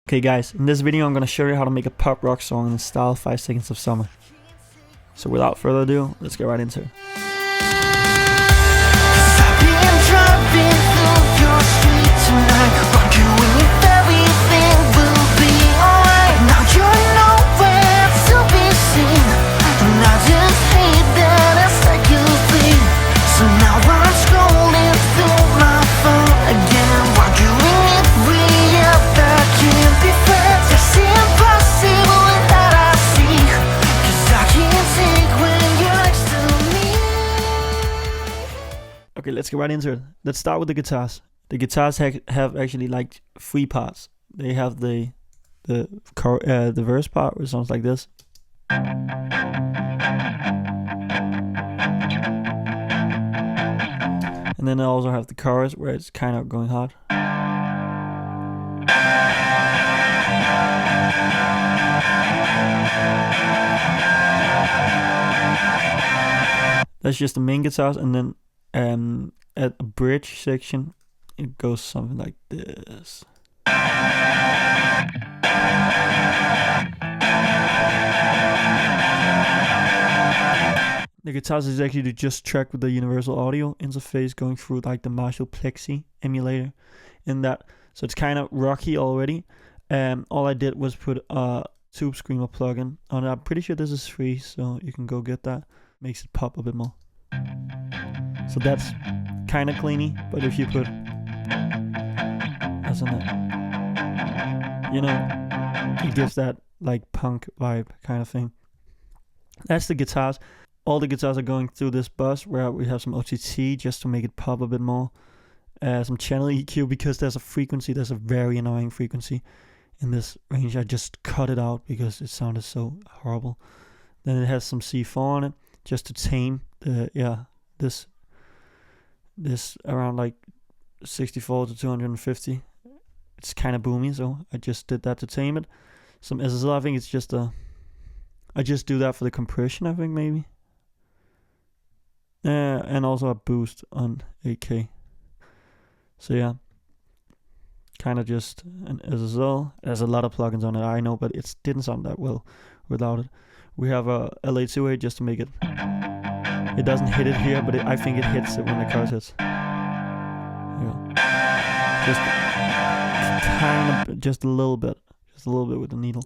Okay guys, in this video I'm gonna show you how to make a pop rock song in the style of 5 Seconds of Summer. So without further ado, let's get right into it. Okay, let's get right into it. Let's start with the guitars. The guitars have actually like 3 parts. They have the verse part, which sounds like this. And then I also have the chorus where it's kind of going hard. That's just the main guitars, and then at a bridge section it goes something like this. The guitars is actually just tracked with the universal audio interface going through like the Marshall Plexi emulator in that, so it's kind of rocky already. All I did was put a Tube Screamer plugin on it. I'm pretty sure this is free, so you can go get that. Makes it pop a bit more. So that's kind of cleany, but if you put, doesn't it? You know, it gives that like punk vibe kind of thing. That's the guitars. All the guitars are going through this bus where we have some OTT just to make it pop a bit more. Some channel EQ because there's a very annoying frequency in this range. I just cut it out because it sounded so horrible. Then it has some C4 on it just to tame the this around like 64 to 250. It's kind of boomy, so I just did that to tame it. Some SSL, I think it's just I just do that for the compression, I think maybe. And also a boost on 8K. So yeah, kind of just an SSL. There's a lot of plugins on it, I know, but it didn't sound that well without it. We have a LA2A just to make it. It doesn't hit it here, but I think it hits it when the chorus hits. Yeah. Just a little bit with the needle.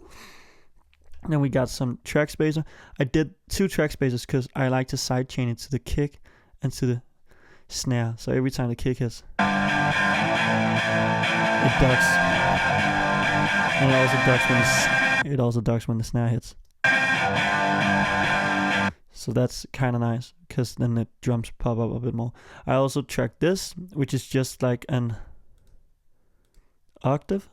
And then we got some track spacer. I did 2 track spacers because I like to sidechain it to the kick and to the snare. So every time the kick hits, it ducks. And it also ducks when the snare hits. So that's kind of nice because then the drums pop up a bit more. I also tracked this, which is just like an octave.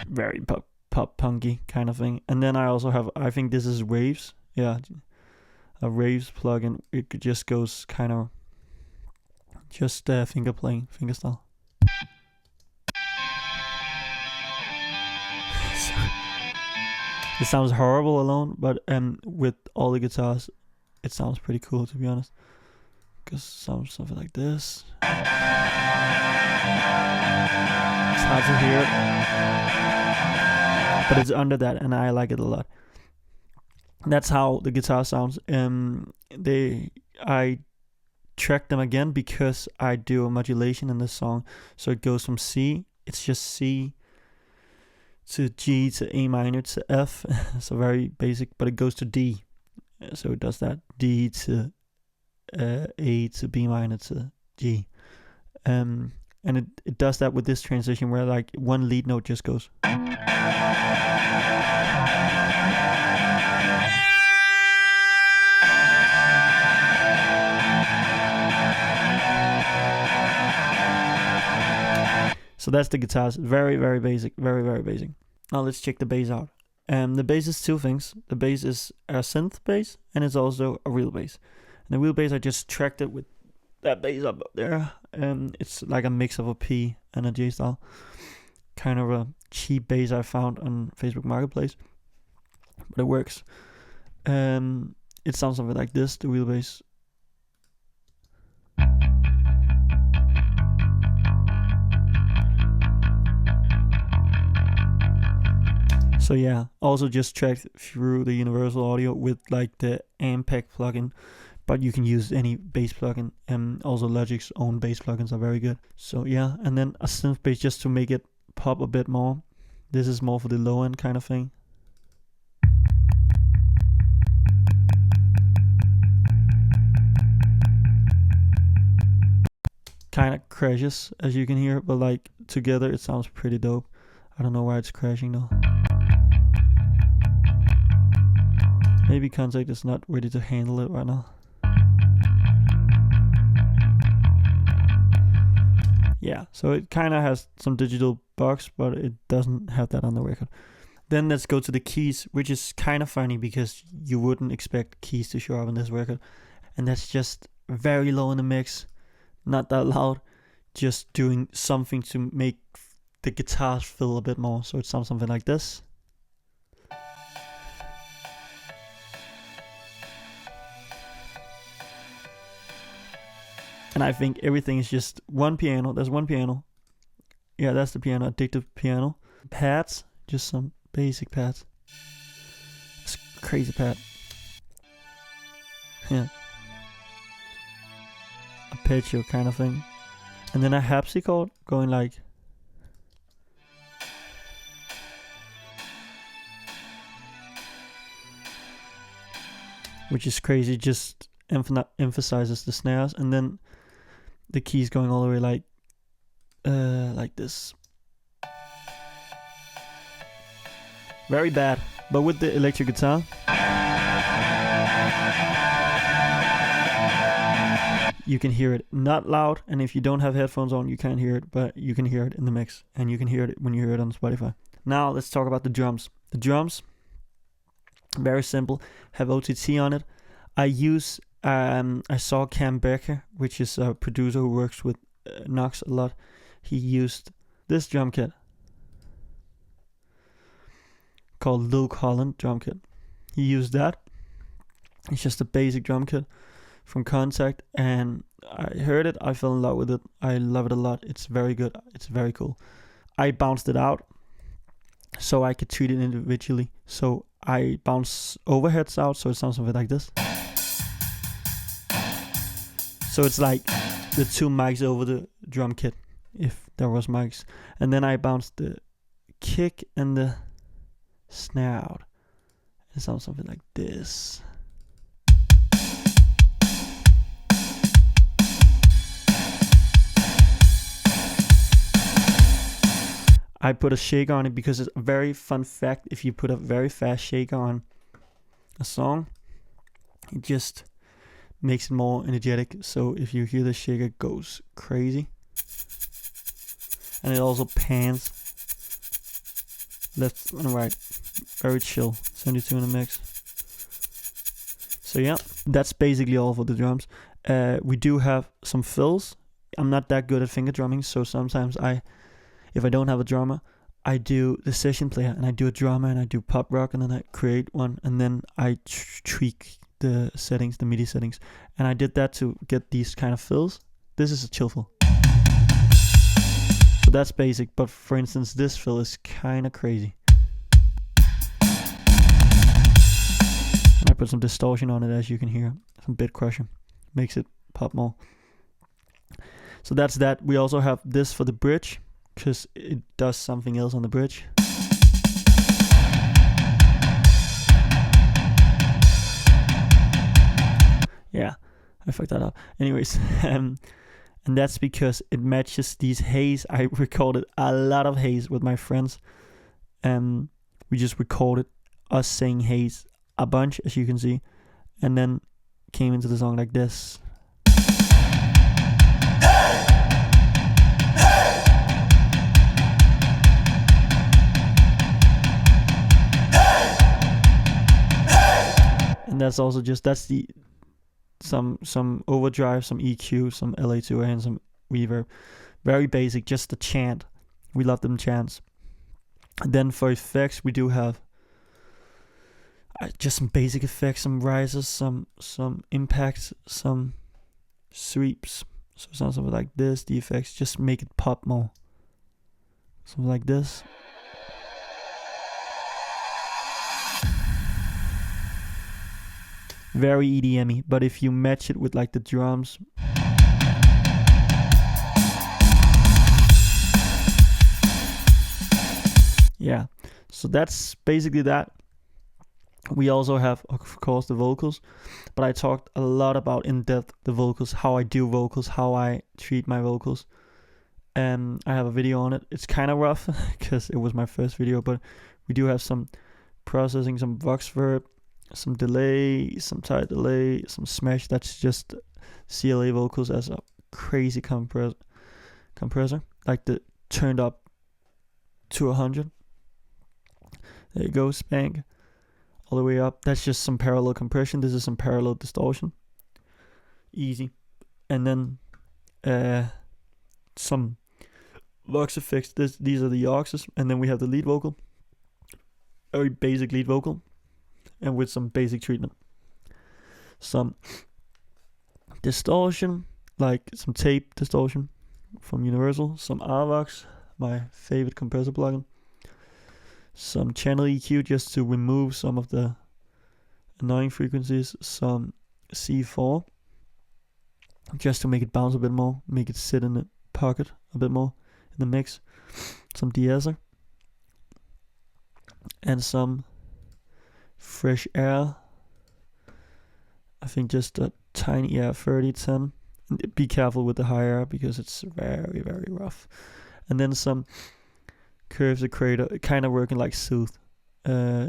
Very pop punky kind of thing. And then I also have, I think this is Waves. Yeah, a Waves plugin. It just goes kind of just finger style. It sounds horrible alone, but with all the guitars, it sounds pretty cool, to be honest. Because it sounds something like this. It's hard to hear it, but it's under that, and I like it a lot. That's how the guitar sounds. I track them again because I do a modulation in this song, so it goes from C. It's just C to G to A minor to F. So very basic, but it goes to D. So it does that D to A to B minor to G. And it does that with this transition where like one lead note just goes. So that's the guitars. Very, very basic. Very, very basic. Now let's check the bass out. The bass is 2 things. The bass is a synth bass, and it's also a real bass. And the real bass, I just tracked it with that bass up there. It's like a mix of a P and a J style. Kind of a cheap bass I found on Facebook Marketplace. But it works. It sounds something like this, the real bass. So yeah, also just tracked through the Universal Audio with like the Ampeg plugin, but you can use any bass plugin, and also Logic's own bass plugins are very good. So yeah, and then a synth bass just to make it pop a bit more. This is more for the low end kind of thing. Kind of crashes, as you can hear, but like together it sounds pretty dope. I don't know why it's crashing though. Maybe Contact is not ready to handle it right now. Yeah, so it kind of has some digital bugs, but it doesn't have that on the record. Then let's go to the keys, which is kind of funny because you wouldn't expect keys to show up in this record. And that's just very low in the mix, not that loud, just doing something to make the guitars fill a bit more. So it sounds something like this. And I think everything is just one piano. There's one piano. Yeah, that's the piano, addictive piano. Pads, just some basic pads. It's crazy pad. Yeah. Arpeggio kind of thing. And then a harpsichord going like. Which is crazy, just emphasizes the snares. And then the keys going all the way like this. Very bad, but with the electric guitar, you can hear it not loud, and if you don't have headphones on, you can't hear it, but you can hear it in the mix, and you can hear it when you hear it on Spotify. Now let's talk about the drums. The drums, very simple, have OTT on it. I saw Cam Becker, which is a producer who works with Knox a lot. He used this drum kit called Luke Holland drum kit. He used that. It's just a basic drum kit from Contact, and I heard it, I fell in love with it. I love it a lot. It's very good. It's very cool. I bounced it out so I could treat it individually. So I bounce overheads out, so it sounds something like this. So it's like the two mics over the drum kit, if there was mics. And then I bounced the kick and the snare out. It sounds something like this. I put a shaker on it because it's a very fun fact. If you put a very fast shaker on a song, it just makes it more energetic. So if you hear the shaker, it goes crazy. And it also pans left and right. Very chill. 72 in the mix. So yeah, that's basically all for the drums. We do have some fills. I'm not that good at finger drumming, so sometimes if I don't have a drummer, I do the session player, and I do a drummer, and I do pop rock, and then I create one, and then I tweak the settings, the MIDI settings. And I did that to get these kind of fills. This is a chill fill. So that's basic, but for instance, this fill is kind of crazy. And I put some distortion on it, as you can hear. Some bit crusher. Makes it pop more. So that's that. We also have this for the bridge, because it does something else on the bridge. Yeah, I fucked that up. Anyways, and that's because it matches these haze. I recorded a lot of haze with my friends. We just recorded us saying haze a bunch, as you can see, and then came into the song like this. And that's also just, that's the some overdrive, some EQ, some LA2A, and some reverb. Very basic, just a chant. We love them chants. And then for effects, we do have just some basic effects, some rises, some impacts, some sweeps. So it sounds something like this. The effects just make it pop more. Something like this. very EDM-y. But if you match it with like the drums, yeah, so that's basically that. We also have, of course, the vocals, but I talked a lot about in depth the vocals, how I do vocals, how I treat my vocals. And I have a video on it. It's kind of rough because it was my first video, but we do have some processing, some vox verb, some delay, some tight delay, some smash. That's just CLA vocals as a crazy compressor, like the turned up to 100. There you go, spank, all the way up. That's just some parallel compression. This is some parallel distortion. Easy. And then some vox effects. These are the auxes, and then we have the lead vocal, very basic lead vocal, and with some basic treatment. Some distortion, like some tape distortion from Universal. Some RVox, my favorite compressor plugin. Some channel EQ just to remove some of the annoying frequencies. Some C4 just to make it bounce a bit more, make it sit in the pocket a bit more in the mix. Some de-esser and some fresh air. I think just a tiny 3010. Be careful with the high air because it's very, very rough. And then some curves equator, kind of working like soothe,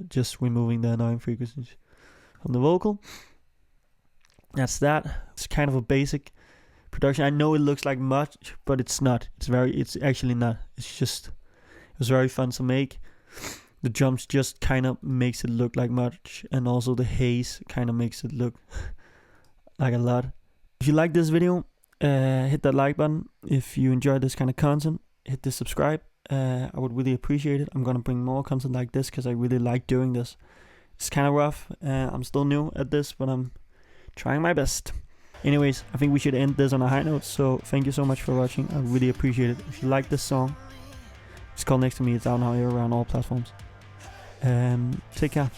just removing the annoying frequencies from the vocal. That's that. It's kind of a basic production. I know it looks like much, but it's not. It's actually not. It's just, it was very fun to make. The drums just kind of makes it look like much, and also the haze kind of makes it look like a lot. If you like this video, hit that like button. If you enjoy this kind of content, hit the subscribe. I would really appreciate it. I'm gonna bring more content like this because I really like doing this. It's kind of rough. I'm still new at this, but I'm trying my best. Anyways, I think we should end this on a high note. So thank you so much for watching. I really appreciate it. If you like this song, it's called Next to Me. It's out now here around all platforms. Take care.